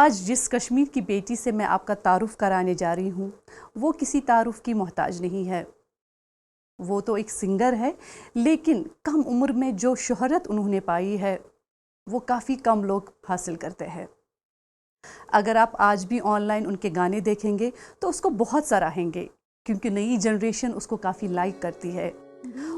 आज जिस कश्मीर की बेटी से मैं आपका तारुफ कराने जा रही हूँ वो किसी तारुफ की मोहताज नहीं है। वो तो एक सिंगर है, लेकिन कम उम्र में जो शोहरत उन्होंने पाई है वो काफ़ी कम लोग हासिल करते हैं। अगर आप आज भी ऑनलाइन उनके गाने देखेंगे तो उसको बहुत सराहेंगे, क्योंकि नई जनरेशन उसको काफ़ी लाइक करती है।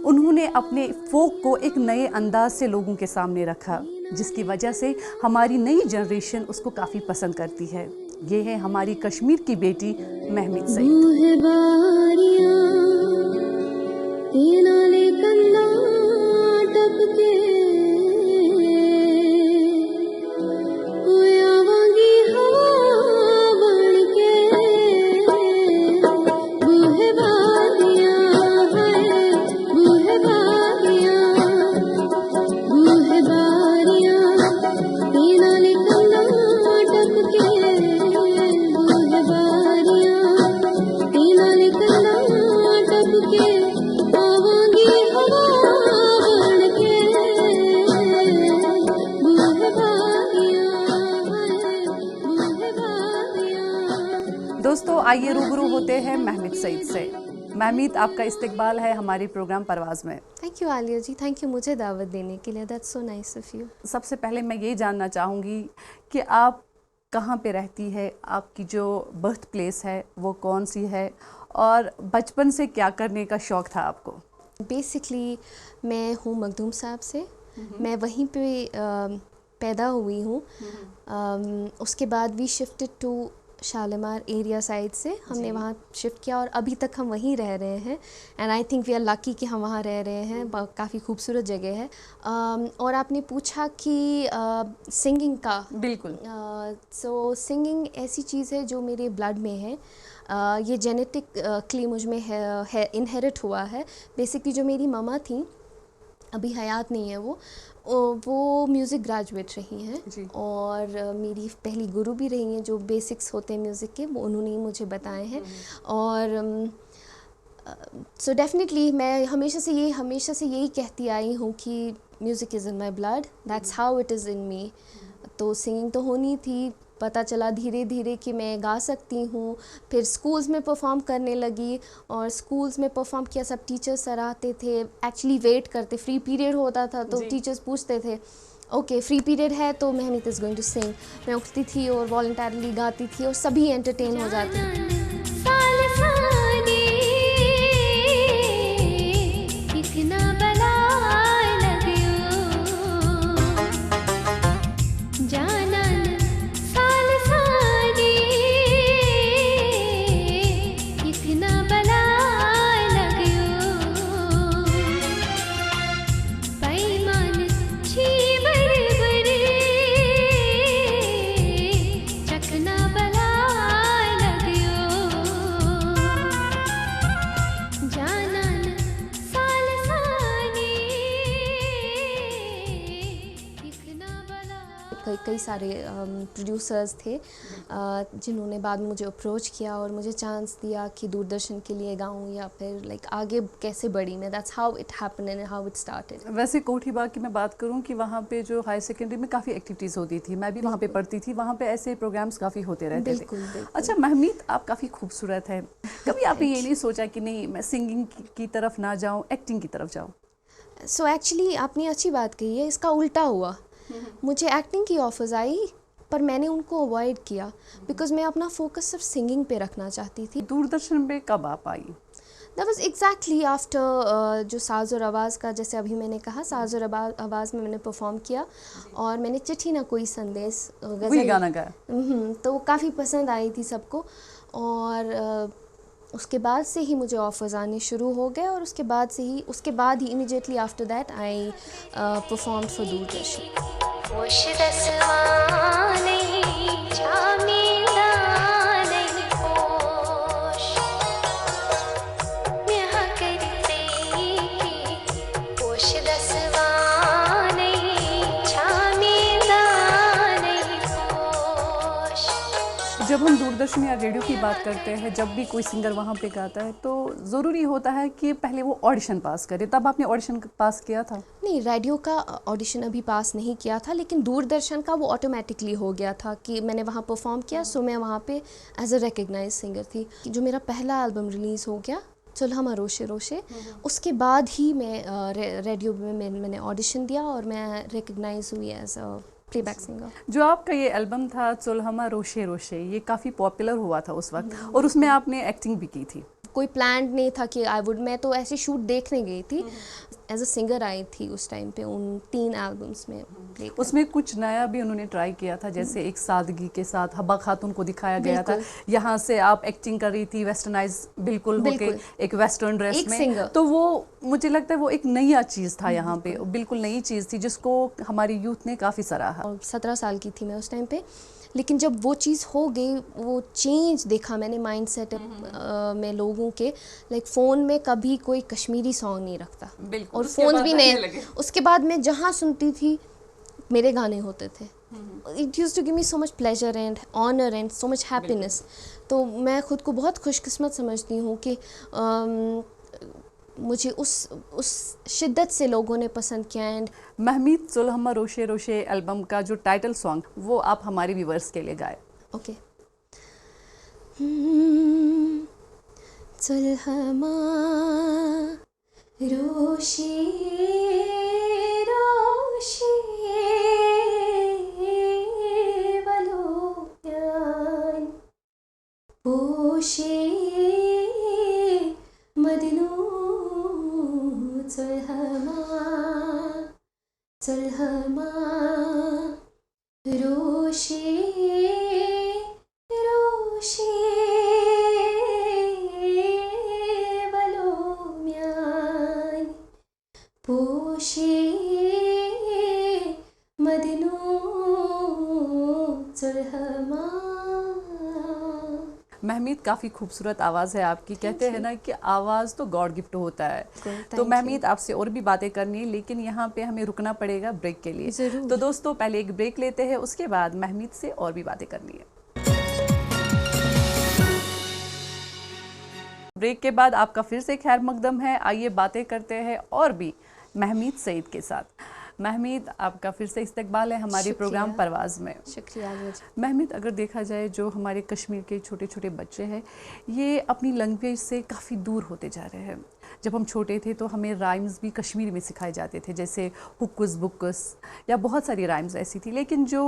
उन्होंने अपने फोक को एक नए अंदाज से लोगों के सामने रखा, जिसकी वजह से हमारी नई जनरेशन उसको काफ़ी पसंद करती है। ये है हमारी कश्मीर की बेटी महमिद सईद। दोस्तों, आइए रूबरू होते हैं महमिद सईद से। महमिद, आपका इस्तकबाल है हमारे प्रोग्राम परवाज़ में। Thank you Aliya ji, thank you मुझे दावत देने के लिए। That's so nice of you. सबसे पहले मैं ये जानना चाहूँगी कि आप कहाँ पे रहती है, आपकी जो बर्थ प्लेस है वो कौन सी है, और बचपन से क्या करने का शौक़ था आपको? बेसिकली मैं हूँ मखदूम साहब से। मैं वहीं पे पैदा हुई हूँ। उसके बाद we shifted to Shalimar area side से हमने वहाँ शिफ्ट किया और अभी तक हम वहीं रह रहे हैं। And I think we are lucky कि हम वहाँ रह रहे हैं। काफ़ी खूबसूरत जगह है। और आपने पूछा कि सिंगिंग का। बिल्कुल। सो सिंगिंग ऐसी चीज़ है जो मेरे ब्लड में है। ये जेनेटिकली मुझ में है इनहेरिट हुआ है। बेसिकली जो मेरी ममा थी, अभी हयात नहीं है वो म्यूज़िक ग्रेजुएट रही हैं और मेरी पहली गुरु भी रही हैं। जो बेसिक्स होते हैं म्यूज़िक के वो उन्होंने ही मुझे बताए हैं। और सो डेफिनेटली मैं हमेशा से यही कहती आई हूँ कि music is in my blood, that's how it is in me. तो सिंगिंग तो होनी थी। पता चला धीरे धीरे कि मैं गा सकती हूँ। फिर स्कूल्स में परफॉर्म करने लगी और स्कूल्स में परफॉर्म किया। सब टीचर्स सराहते थे, एक्चुअली वेट करते। फ्री पीरियड होता था तो टीचर्स पूछते थे ओके फ्री पीरियड है तो महमिद इज़ गोइंग टू सिंग। मैं उठती थी और वॉलंटरली गाती थी और सभी एंटरटेन हो जाते थे। कई सारे प्रोड्यूसर्स थे जिन्होंने बाद में मुझे अप्रोच किया और मुझे चांस दिया कि दूरदर्शन के लिए गाऊं या फिर लाइक आगे कैसे बढ़ी मैं। That's how it happened and how it started. वैसे कोठी बाग की मैं बात करूं कि वहाँ पे जो हाई सेकेंडरी में काफ़ी एक्टिविटीज़ होती थी, मैं भी वहाँ पे पढ़ती थी, वहाँ पे ऐसे प्रोग्राम्स काफ़ी होते रहते थे। अच्छा महमिद, आप काफ़ी खूबसूरत है। कभी आपने ये नहीं सोचा कि नहीं मैं सिंगिंग की तरफ ना जाऊँ, एक्टिंग की तरफ जाऊँ? सो एक्चुअली आपने अच्छी बात कही है, इसका उल्टा हुआ। मुझे एक्टिंग की ऑफर्स आई पर मैंने उनको अवॉइड किया बिकॉज मैं अपना फोकस सिर्फ सिंगिंग पे रखना चाहती थी। दूरदर्शन पे कब आप आई? दैट वाज एग्जैक्टली आफ्टर जो साज़ और आवाज़ का, जैसे अभी मैंने कहा साज़ और आवाज़ में मैंने परफॉर्म किया और मैंने चिट्ठी ना कोई संदेश गज़ल गाना गाया। तो वो काफ़ी पसंद आई थी सबको और उसके बाद से ही मुझे ऑफर्स आने शुरू हो गए और उसके बाद ही immediately after that I perform for Doordarshan. जब हम दूरदर्शन या रेडियो की बात करते हैं, जब भी कोई सिंगर वहाँ पे गाता है तो ज़रूरी होता है कि पहले वो ऑडिशन पास करे। तब आपने ऑडिशन पास किया था? नहीं, रेडियो का ऑडिशन अभी पास नहीं किया था, लेकिन दूरदर्शन का वो ऑटोमेटिकली हो गया था कि मैंने वहाँ परफॉर्म किया, सो मैं वहाँ पे एज अ रिकग्नाइज सिंगर थी। जो मेरा पहला एल्बम रिलीज़ हो गया चुल्हा रोशे रोशे, उसके बाद ही मैं रेडियो में मैंने ऑडिशन दिया और मैं रिकग्नाइज हुई एज अ प्लेबैक सिंगर। जो आपका ये एल्बम था चुल्हा रोशे रोशे, ये काफ़ी पॉपुलर हुआ था उस वक्त और उसमें आपने एक्टिंग भी की थी। कोई प्लान नहीं था कि मैं तो ऐसे शूट देखने गई थी, एज अ सिंगर आई थी उस टाइम पे उन 3 एल्बम्स में। उसमें कुछ नया भी उन्होंने ट्राई किया था, जैसे एक सादगी के साथ हब्बा खातून को दिखाया गया था। यहाँ से आप एक्टिंग कर रही थी वेस्टर्नाइज बिल्कुल होके, एक वेस्टर्न ड्रेस में, तो वो मुझे लगता है वो एक नया चीज़ था यहाँ पे, बिल्कुल नई चीज़ थी जिसको हमारी यूथ ने काफ़ी सराहा। 17 साल की थी मैं उस टाइम पे, लेकिन जब वो चीज़ हो गई, वो चेंज देखा मैंने माइंड सेट में लोगों के। लाइक फ़ोन में कभी कोई कश्मीरी सॉन्ग नहीं रखता और फ़ोन भी नहीं। उसके बाद मैं जहाँ सुनती थी मेरे गाने होते थे। It use to give me so much pleasure and honour and so much happiness. तो मैं खुद को बहुत खुशकिस्मत समझती हूँ कि मुझे उस शिद्दत से लोगों ने पसंद किया। एंड महमीद चुल्हा रोशे रोशे एल्बम का जो टाइटल सॉन्ग, वो आप हमारे व्यूअर्स के लिए गाए। ओके। चुल्हा रोशे रोशे वालो प्यान पोशे मदनू चुल्हा रोशे रोशे वालो म्यान पोशे मदनू चुल्हा। महमीद, काफ़ी खूबसूरत आवाज़ है आपकी। कहते हैं ना कि आवाज़ तो गॉड गिफ्ट होता है। तो महमीद, आपसे और भी बातें करनी है, लेकिन यहाँ पे हमें रुकना पड़ेगा ब्रेक के लिए। तो दोस्तों, पहले एक ब्रेक लेते हैं, उसके बाद महमीद से और भी बातें करनी है। ब्रेक के बाद आपका फिर से खैर मकदम है। आइए बातें करते हैं और भी महमीद सईद के साथ। महमीद, आपका फिर से इस्तकबाल है हमारे प्रोग्राम परवाज़ में। शुक्रिया। महमीद, अगर देखा जाए जो हमारे कश्मीर के छोटे छोटे बच्चे हैं, ये अपनी लैंग्वेज से काफ़ी दूर होते जा रहे हैं। जब हम छोटे थे तो हमें राइम्स भी कश्मीरी में सिखाए जाते थे, जैसे हुक्कुस बुक्कुस या बहुत सारी राइम्स ऐसी थी। लेकिन जो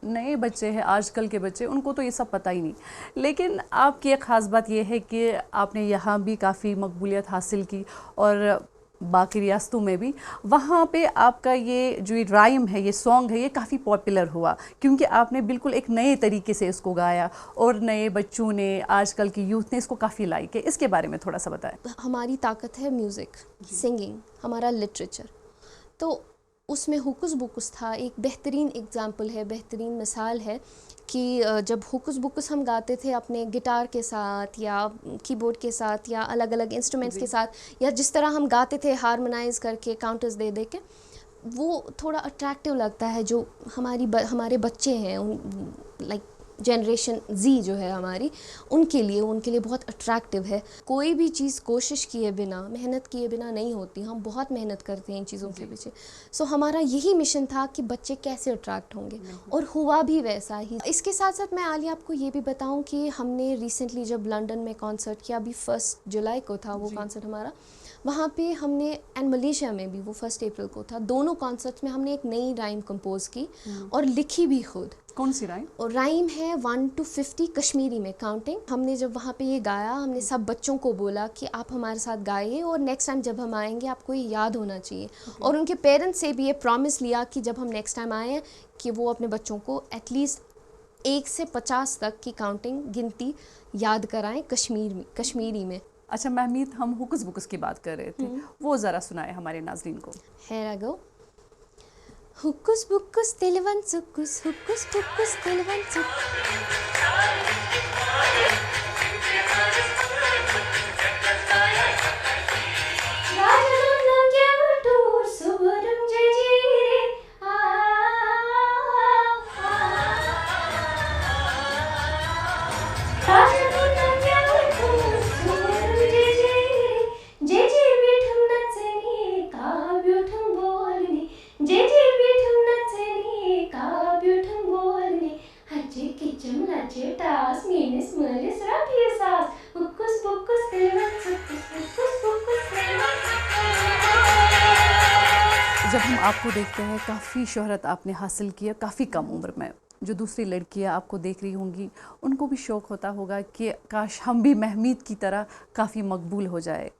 नए बच्चे हैं, आजकल के बच्चे, उनको तो ये सब पता ही नहीं। लेकिन आपकी एक ख़ास बात ये है कि आपने यहाँ भी काफ़ी मकबूलियत हासिल की और बाकी रियासतों में भी। वहाँ पे आपका ये जो राइम है, ये सॉन्ग है, ये काफ़ी पॉपुलर हुआ क्योंकि आपने बिल्कुल एक नए तरीके से इसको गाया और नए बच्चों ने, आजकल की यूथ ने इसको काफ़ी लाइक किया। इसके बारे में थोड़ा सा बताएं। हमारी ताकत है म्यूज़िक, सिंगिंग, हमारा लिटरेचर। तो उसमें हुक्कुस बुक्कुस था, एक बेहतरीन एग्जाम्पल है, बेहतरीन मिसाल है कि जब हुक्कुस बुक्कुस हम गाते थे अपने गिटार के साथ या कीबोर्ड के साथ या अलग अलग इंस्ट्रूमेंट्स के साथ, या जिस तरह हम गाते थे हारमोनाइज करके काउंटर्स दे दे के, वो थोड़ा अट्रैक्टिव लगता है। जो हमारे बच्चे हैं, लाइक जनरेशन जी जो है हमारी, उनके लिए बहुत अट्रैक्टिव है। कोई भी चीज़ कोशिश किए बिना, मेहनत किए बिना नहीं होती। हम बहुत मेहनत करते हैं इन चीज़ों के पीछे। सो हमारा यही मिशन था कि बच्चे कैसे अट्रैक्ट होंगे, और हुआ भी वैसा ही। इसके साथ साथ मैं आलिया आपको ये भी बताऊं कि हमने रिसेंटली जब लंदन में कॉन्सर्ट किया, अभी 1 जुलाई को था वो कॉन्सर्ट हमारा, वहाँ पे हमने, एंड मलेशिया में भी वो 1 अप्रैल को था। दोनों कॉन्सर्ट्स में हमने एक नई राइम कंपोज की और लिखी भी खुद। कौन सी राइम? और राइम है 1 to 50 कश्मीरी में काउंटिंग। हमने जब वहाँ पे ये गाया, हमने सब बच्चों को बोला कि आप हमारे साथ गाइए और नेक्स्ट टाइम जब हम आएंगे आपको ये याद होना चाहिए। और उनके पेरेंट्स से भी ये प्रॉमिस लिया कि जब हम नेक्स्ट टाइम आए कि वो अपने बच्चों को एटलीस्ट 1 से 50 तक की काउंटिंग, गिनती याद कराएं कश्मीरी में। अच्छा महमीद, हम हुक्कुस बुक्कुस की बात कर रहे थे, वो ज़रा सुनाए हमारे नाज़रीन को। Here I go. हुक्कुस बुक्कुस तिलवन सुक्कुस, हुक्कुस बुक्कुस तिलवन जब हम आपको देखते हैं, काफ़ी शोहरत आपने हासिल की है काफ़ी कम उम्र में। जो दूसरी लड़कियां आपको देख रही होंगी, उनको भी शौक़ होता होगा कि काश हम भी महमीद की तरह काफ़ी मकबूल हो जाए।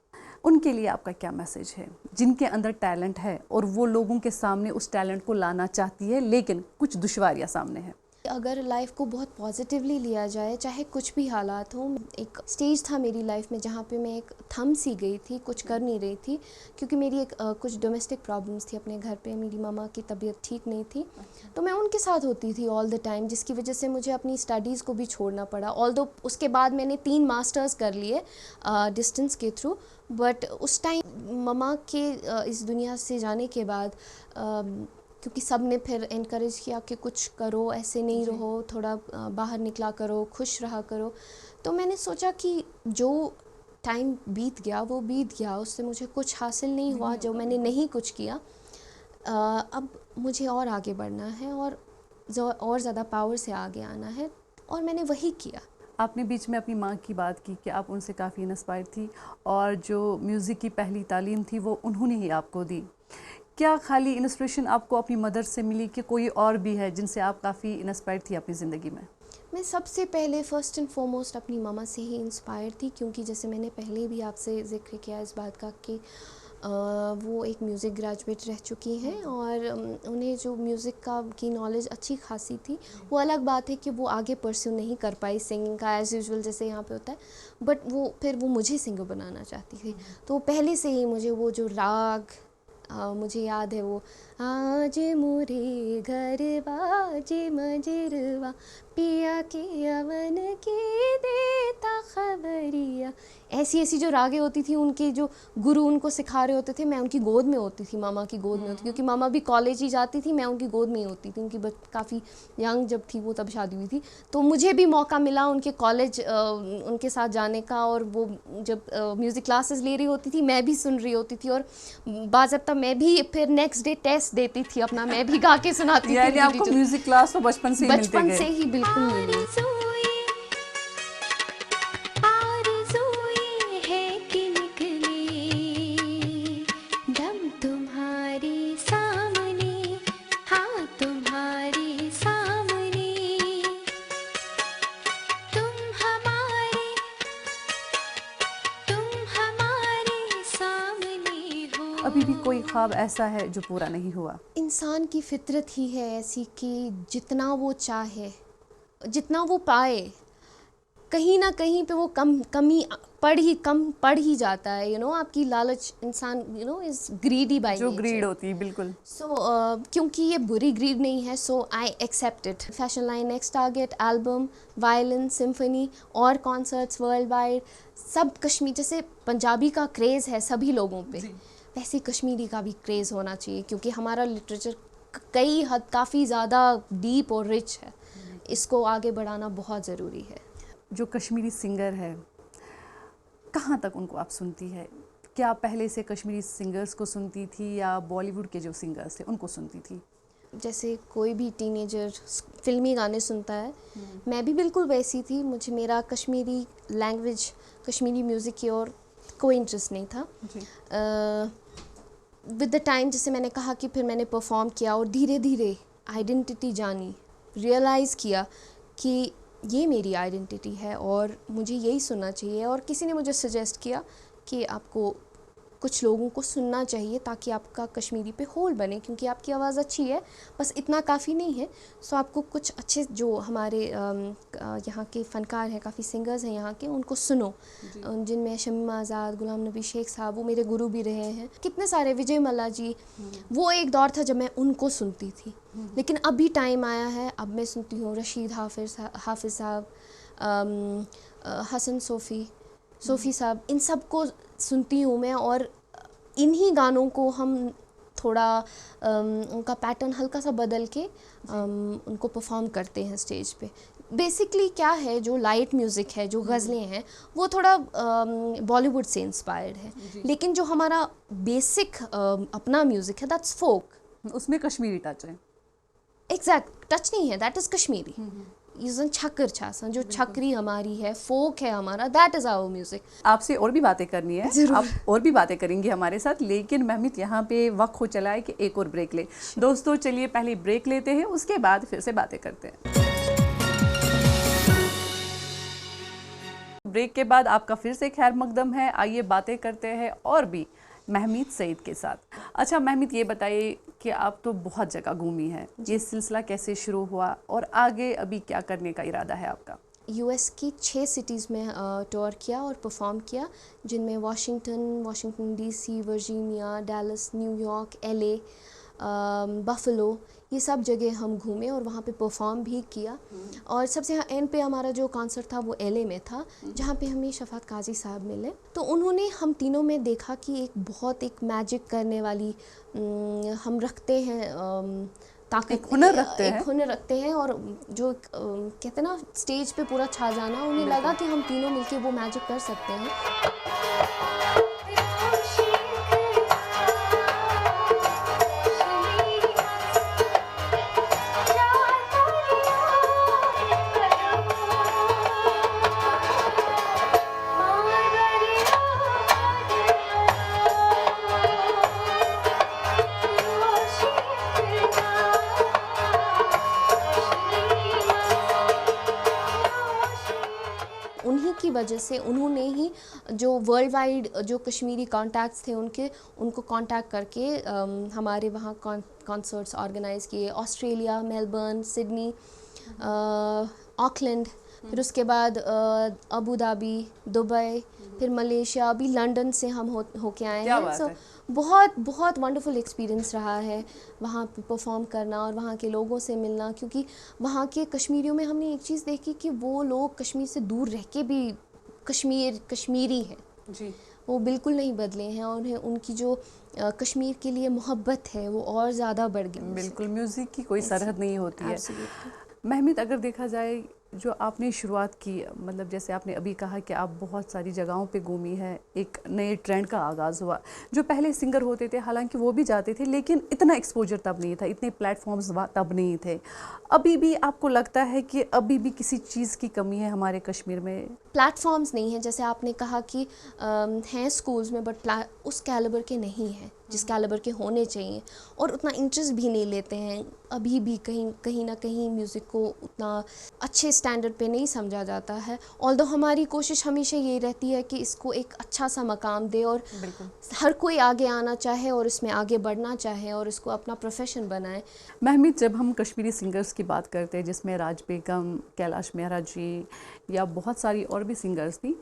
उनके लिए आपका क्या मैसेज है, जिनके अंदर टैलेंट है और वो लोगों के सामने उस टैलेंट को लाना चाहती है लेकिन कुछ दुश्वारियां सामने हैं? अगर लाइफ को बहुत पॉजिटिवली लिया जाए, चाहे कुछ भी हालात हों, एक स्टेज था मेरी लाइफ में जहाँ पे मैं एक थम सी गई थी, कुछ कर नहीं रही थी, क्योंकि मेरी एक कुछ डोमेस्टिक प्रॉब्लम्स थी अपने घर पे। मेरी मामा की तबीयत ठीक नहीं थी, तो मैं उनके साथ होती थी ऑल द टाइम, जिसकी वजह से मुझे अपनी स्टडीज़ को भी छोड़ना पड़ा। ऑल्दो उसके बाद मैंने 3 मास्टर्स कर लिए डिस्टेंस के थ्रू, बट उस टाइम मामा के इस दुनिया से जाने के बाद क्योंकि सब ने फिर इनकरेज किया कि कुछ करो, ऐसे नहीं रहो, थोड़ा बाहर निकला करो, खुश रहा करो। तो मैंने सोचा कि जो टाइम बीत गया वो बीत गया, उससे मुझे कुछ हासिल नहीं हुआ, जो मैंने नहीं कुछ किया। अब मुझे और आगे बढ़ना है और ज़्यादा पावर से आगे आना है, और मैंने वही किया। आपने बीच में अपनी माँ की बात की कि आप उनसे काफ़ी इंस्पायर थी और जो म्यूज़िक की पहली तालीम थी वो उन्होंने ही आपको दी। क्या खाली इंस्पिरेशन आपको अपनी मदर से मिली कि कोई और भी है जिनसे आप काफ़ी इंस्पायर थी अपनी ज़िंदगी में? मैं सबसे पहले फर्स्ट एंड फॉरमोस्ट अपनी मामा से ही इंस्पायर थी, क्योंकि जैसे मैंने पहले भी आपसे ज़िक्र किया इस बात का कि वो एक म्यूज़िक ग्रेजुएट रह चुकी हैं और उन्हें जो म्यूज़िक की नॉलेज अच्छी खासी थी। वो अलग बात है कि वो आगे परस्यू नहीं कर पाई सिंगिंग का, एज़ यूजुअल जैसे यहाँ पे होता है, बट वो मुझे सिंगर बनाना चाहती थी। तो पहले से ही मुझे वो जो राग मुझे याद है, वो आज मोरे घर बाजे मजरवा पिया के अवन की देता खबरिया, ऐसी जो रागें होती थी, उनके जो गुरु उनको सिखा रहे होते थे, मैं उनकी गोद में होती थी, मामा की गोद में होती थी, क्योंकि मामा भी कॉलेज ही जाती थी, मैं उनकी गोद में ही होती थी। उनकी काफ़ी यंग जब थी वो, तब शादी हुई थी, तो मुझे भी मौका मिला उनके कॉलेज उनके साथ जाने का। और वो जब म्यूज़िक क्लासेस ले रही होती थी, मैं भी सुन रही होती थी, और बाज़ाब्ता मैं भी फिर नेक्स्ट डे टेस्ट देती थी अपना, मैं भी गा के सुनाती थी। यानी आपको म्यूज़िक क्लास तो बचपन से ही मिलते गए? बचपन से ही बिल्कुल मिली। अभी भी कोई ख्वाब ऐसा है जो पूरा नहीं हुआ? इंसान की फितरत ही है ऐसी कि जितना वो चाहे, जितना वो पाए, कहीं ना कहीं पे वो कमी पड़ ही जाता है। आपकी लालच, इंसान इज ग्रीडी बाय जो ग्रीड होती है, बिल्कुल। क्योंकि ये बुरी ग्रीड नहीं है, so I accept it. Fashion line, next target, album, violin, symphony और कॉन्सर्ट्स वर्ल्ड वाइड, सब कश्मीर। जैसे पंजाबी का क्रेज़ है सभी लोगों पे, वैसे कश्मीरी का भी क्रेज़ होना चाहिए, क्योंकि हमारा लिटरेचर कई हद काफ़ी ज़्यादा डीप और रिच है। इसको आगे बढ़ाना बहुत ज़रूरी है। जो कश्मीरी सिंगर है, कहाँ तक उनको आप सुनती है? क्या आप पहले से कश्मीरी सिंगर्स को सुनती थी या बॉलीवुड के जो सिंगर्स थे उनको सुनती थी? जैसे कोई भी टीनेजर फिल्मी गाने सुनता है, मैं भी बिल्कुल वैसी थी। मेरा कश्मीरी लैंग्वेज, कश्मीरी म्यूज़िक की ओर कोई इंटरेस्ट नहीं था। विद द टाइम, जैसे मैंने कहा कि फिर मैंने परफॉर्म किया और धीरे धीरे आइडेंटिटी जानी, रियलाइज़ किया कि ये मेरी आइडेंटिटी है और मुझे यही सुनना चाहिए। और किसी ने मुझे सजेस्ट किया कि आपको कुछ लोगों को सुनना चाहिए ताकि आपका कश्मीरी पे होल बने, क्योंकि आपकी आवाज़ अच्छी है, बस इतना काफ़ी नहीं है। सो आपको कुछ अच्छे जो हमारे यहाँ के फ़नकार हैं, काफ़ी सिंगर्स हैं यहाँ के, उनको सुनो, जिनमें शमीमा आज़ाद, गुलाम नबी शेख साहब, वो मेरे गुरु भी रहे हैं, कितने सारे, विजय मल्ला जी। वो एक दौर था जब मैं उनको सुनती थी, लेकिन अभी टाइम आया है, अब मैं सुनती हूँ रशीद हाफिज़ साहब, हसन सोफ़ी साहब, इन सब को सुनती हूँ मैं। और इन्हीं गानों को हम थोड़ा उनका पैटर्न हल्का सा बदल के उनको परफॉर्म करते हैं स्टेज पे। बेसिकली क्या है, जो लाइट म्यूज़िक है, जो गज़लें हैं, वो थोड़ा बॉलीवुड से इंस्पायर्ड है, लेकिन जो हमारा बेसिक अपना म्यूज़िक है, दैट्स फोक। उसमें कश्मीरी टच है। एग्जैक्ट टच नहीं है, दैट इज़ कश्मीरी। यस जन छक्कर छ आसान, जो छकरी हमारी है, फोक है हमारा, दैट इज़ आवर म्यूज़िक। आपसे और भी बातें करनी है, आप और भी बातें करेंगे हमारे साथ, लेकिन महमीत यहाँ पे वक्त हो चला है कि एक और ब्रेक ले। दोस्तों चलिए पहले ब्रेक लेते हैं, उसके बाद फिर से बातें करते हैं। ब्रेक के बाद आपका फिर से खैर मकदम है, आइए बातें करते हैं और भी महमीत सईद के साथ। अच्छा महमीत, ये बताइए कि आप तो बहुत जगह घूमी हैं, ये सिलसिला कैसे शुरू हुआ और आगे अभी क्या करने का इरादा है आपका? यूएस की 6 सिटीज़ में टूर किया और परफॉर्म किया, जिनमें Washington DC, Virginia, Dallas, New York, LA, buffalo, ये सब जगह हम घूमे और वहाँ पे परफॉर्म भी किया। और सबसे एंड पे हमारा जो कॉन्सर्ट था वो एलए में था, जहाँ पे हमें शफात काजी साहब मिले। तो उन्होंने हम तीनों में देखा कि एक मैजिक करने वाली हम रखते हैं, ताकत, एक हुनर रखते हैं और जो कहते हैं ना स्टेज पे पूरा छा जाना, उन्हें लगा कि हम तीनों मिलके वो मैजिक कर सकते हैं। उन्हीं की वजह से उन्होंने ही जो वर्ल्ड वाइड जो कश्मीरी कॉन्टैक्ट्स थे उनको कांटेक्ट करके हमारे वहाँ कॉन्सर्ट्स ऑर्गेनाइज़ किए, ऑस्ट्रेलिया, मेलबर्न, सिडनी, ऑकलैंड, फिर उसके बाद अबू धाबी, दुबई, फिर मलेशिया, अभी लंदन से हम होके आए हैं। सो बहुत वंडरफुल एक्सपीरियंस रहा है वहाँ पे परफॉर्म करना और वहाँ के लोगों से मिलना, क्योंकि वहाँ के कश्मीरियों में हमने एक चीज़ देखी कि वो लोग कश्मीर से दूर रह के भी कश्मीरी हैं जी, वो बिल्कुल नहीं बदले हैं और उन्हें उनकी जो कश्मीर के लिए मोहब्बत है वो और ज़्यादा बढ़ गई। बिल्कुल, म्यूज़िक की कोई सरहद नहीं होती है। महमीत, अगर देखा जाए जो आपने शुरुआत की, मतलब जैसे आपने अभी कहा कि आप बहुत सारी जगहों पे घूमी है, एक नए ट्रेंड का आगाज़ हुआ। जो पहले सिंगर होते थे हालांकि वो भी जाते थे, लेकिन इतना एक्सपोजर तब नहीं था, इतने प्लेटफॉर्म्स तब नहीं थे। अभी भी आपको लगता है कि अभी भी किसी चीज़ की कमी है हमारे कश्मीर में? प्लेटफॉर्म्स नहीं है, जैसे आपने कहा कि हैं स्कूल्स में, बट उस कैलिबर के नहीं है जिस कैलिबर के होने चाहिए, और उतना इंटरेस्ट भी नहीं लेते हैं। अभी भी कहीं ना कहीं म्यूज़िक को उतना अच्छे स्टैंडर्ड पे नहीं समझा जाता है। ऑल्दो हमारी कोशिश हमेशा ये रहती है कि इसको एक अच्छा सा मकाम दे और हर कोई आगे आना चाहे और इसमें आगे बढ़ना चाहे और इसको अपना प्रोफेशन बनाए। महमीत, जब हम कश्मीरी सिंगर्स की बात करते हैं, जिसमें राज बेगम, कैलाश मेहरा जी या बहुत सारी और भी सिंगर्स थी,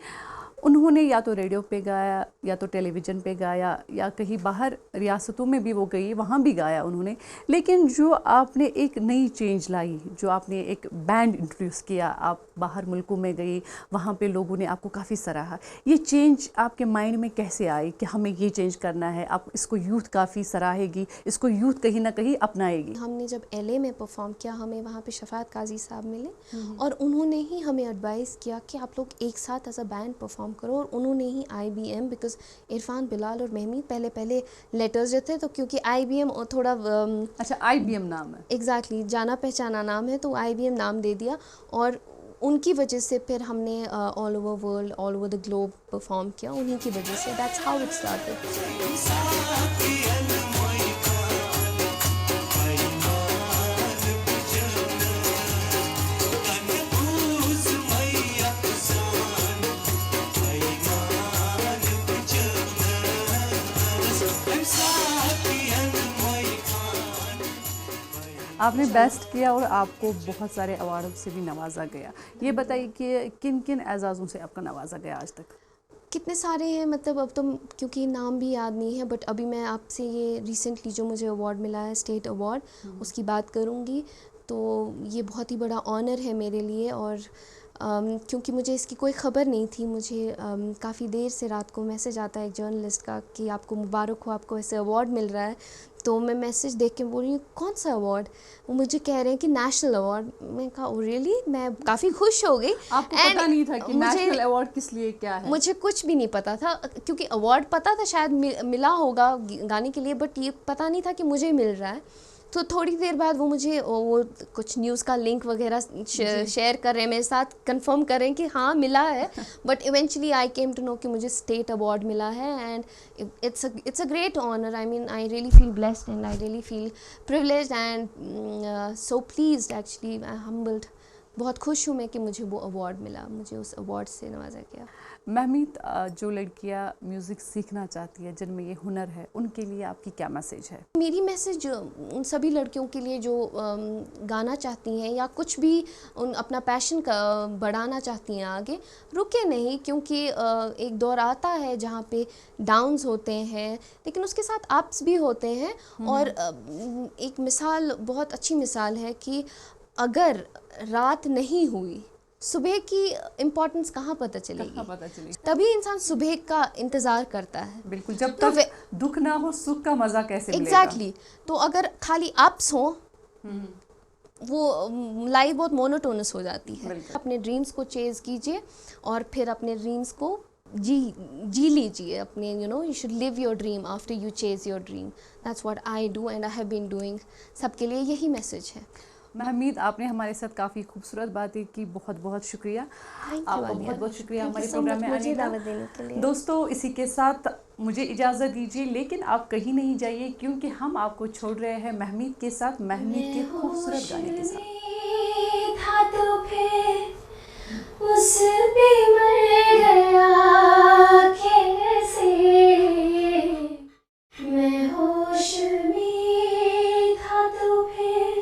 उन्होंने या तो रेडियो पे गाया या तो टेलीविज़न पे गाया या कहीं बाहर रियासतों में भी वो गई, वहाँ भी गाया उन्होंने। लेकिन जो आपने एक नई चेंज लाई, जो आपने एक बैंड इंट्रोड्यूस किया, आप बाहर मुल्कों में गई, वहाँ पे लोगों ने आपको काफ़ी सराहा। ये चेंज आपके माइंड में कैसे आई कि हमें ये चेंज करना है? आप इसको यूथ काफ़ी सराहेगी, इसको यूथ कहीं ना कहीं अपनाएगी। हमने जब एलए में परफॉर्म किया, हमें वहाँ पे शफात काजी साहब मिले और उन्होंने ही हमें एडवाइस किया कि आप लोग एक साथ एज अ बैंड परफॉर्म करो, और उन्होंने ही IBM, बिकॉज इरफान, बिलाल और महमीद पहले लेटर्स जो थे, तो क्योंकि IBM थोड़ा अच्छा, IBM नाम है, एग्जैक्टली जाना पहचाना नाम है, तो IBM नाम दे दिया। और उनकी वजह से फिर हमने all over world, all over the globe perform किया, उन्हीं की वजह से। That's how it started. आपने बेस्ट किया और आपको बहुत सारे अवार्डों से भी नवाजा गया। ये बताइए कि किन किन एजाज़ों से आपका नवाजा गया आज तक? कितने सारे हैं, मतलब अब तो क्योंकि नाम भी याद नहीं है, बट अभी मैं आपसे ये रिसेंटली जो मुझे अवार्ड मिला है, स्टेट अवार्ड, उसकी बात करूँगी। तो ये बहुत ही बड़ा ऑनर है मेरे लिए, और क्योंकि मुझे इसकी कोई ख़बर नहीं थी, मुझे काफ़ी देर से रात को मैसेज आता है एक जर्नलिस्ट का कि आपको मुबारक हो, आपको ऐसे अवार्ड मिल रहा है। तो मैं मैसेज देख के बोल रही हूँ कौन सा अवार्ड? वो मुझे कह रहे हैं कि नेशनल अवार्ड। मैं कहा ओ रियली, मैं काफ़ी खुश हो गई। आपको पता नहीं था कि नेशनल अवार्ड किस लिए क्या है? मुझे कुछ भी नहीं पता था, क्योंकि अवार्ड पता था शायद मिला होगा गाने के लिए, बट ये पता नहीं था कि मुझे मिल रहा है। तो थोड़ी देर बाद वो मुझे वो कुछ न्यूज़ का लिंक वगैरह शेयर कर रहे हैं मेरे साथ, कंफर्म कर रहे हैं कि हाँ मिला है, but eventually I came to know कि मुझे स्टेट अवार्ड मिला है, and it's a great honour. I mean I really feel blessed and I really feel privileged and so pleased, actually humbled. बहुत खुश हूँ मैं कि मुझे वो अवार्ड मिला, मुझे उस अवार्ड से नवाजा गया. महमीद, जो लड़कियां म्यूज़िक सीखना चाहती है, जिनमें ये हुनर है, उनके लिए आपकी क्या मैसेज है? मेरी मैसेज उन सभी लड़कियों के लिए जो गाना चाहती हैं या कुछ भी अपना पैशन का बढ़ाना चाहती हैं आगे, रुके नहीं, क्योंकि एक दौर आता है जहाँ पे डाउन्स होते हैं लेकिन उसके साथ अप्स भी होते हैं. और एक मिसाल, बहुत अच्छी मिसाल है कि अगर रात नहीं हुई, सुबह की इम्पोर्टेंस कहाँ पता चलेगी? तभी इंसान सुबह का इंतज़ार करता है. बिल्कुल, जब तक दुख ना हो सुख का मज़ा कैसे मिलेगा? एग्जैक्टली. तो अगर खाली अप्स हो, वो लाइफ बहुत मोनोटोनस हो जाती है. अपने ड्रीम्स को चेज कीजिए और फिर अपने ड्रीम्स को जी लीजिए. अपने you should live your dream after you chase your dream. That's what I do and I have been doing. सबके लिए यही मैसेज है. महमीद, आपने हमारे साथ काफ़ी खूबसूरत बातें की, बहुत बहुत शुक्रिया. आपका बहुत बहुत शुक्रिया हमारे प्रोग्राम में आने का. दोस्तों, इसी के साथ मुझे इजाज़त दीजिए, लेकिन आप कहीं नहीं जाइए, क्योंकि हम आपको छोड़ रहे हैं महमीद के साथ, महमीद के खूबसूरत गाने के साथ. उस पे मर गया कैसे, मैं होश में था तो फिर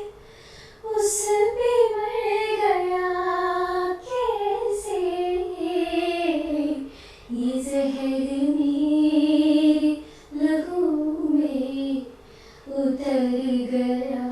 उस पे मर गया कैसे, ये जहर मेरे लहू में उतर गया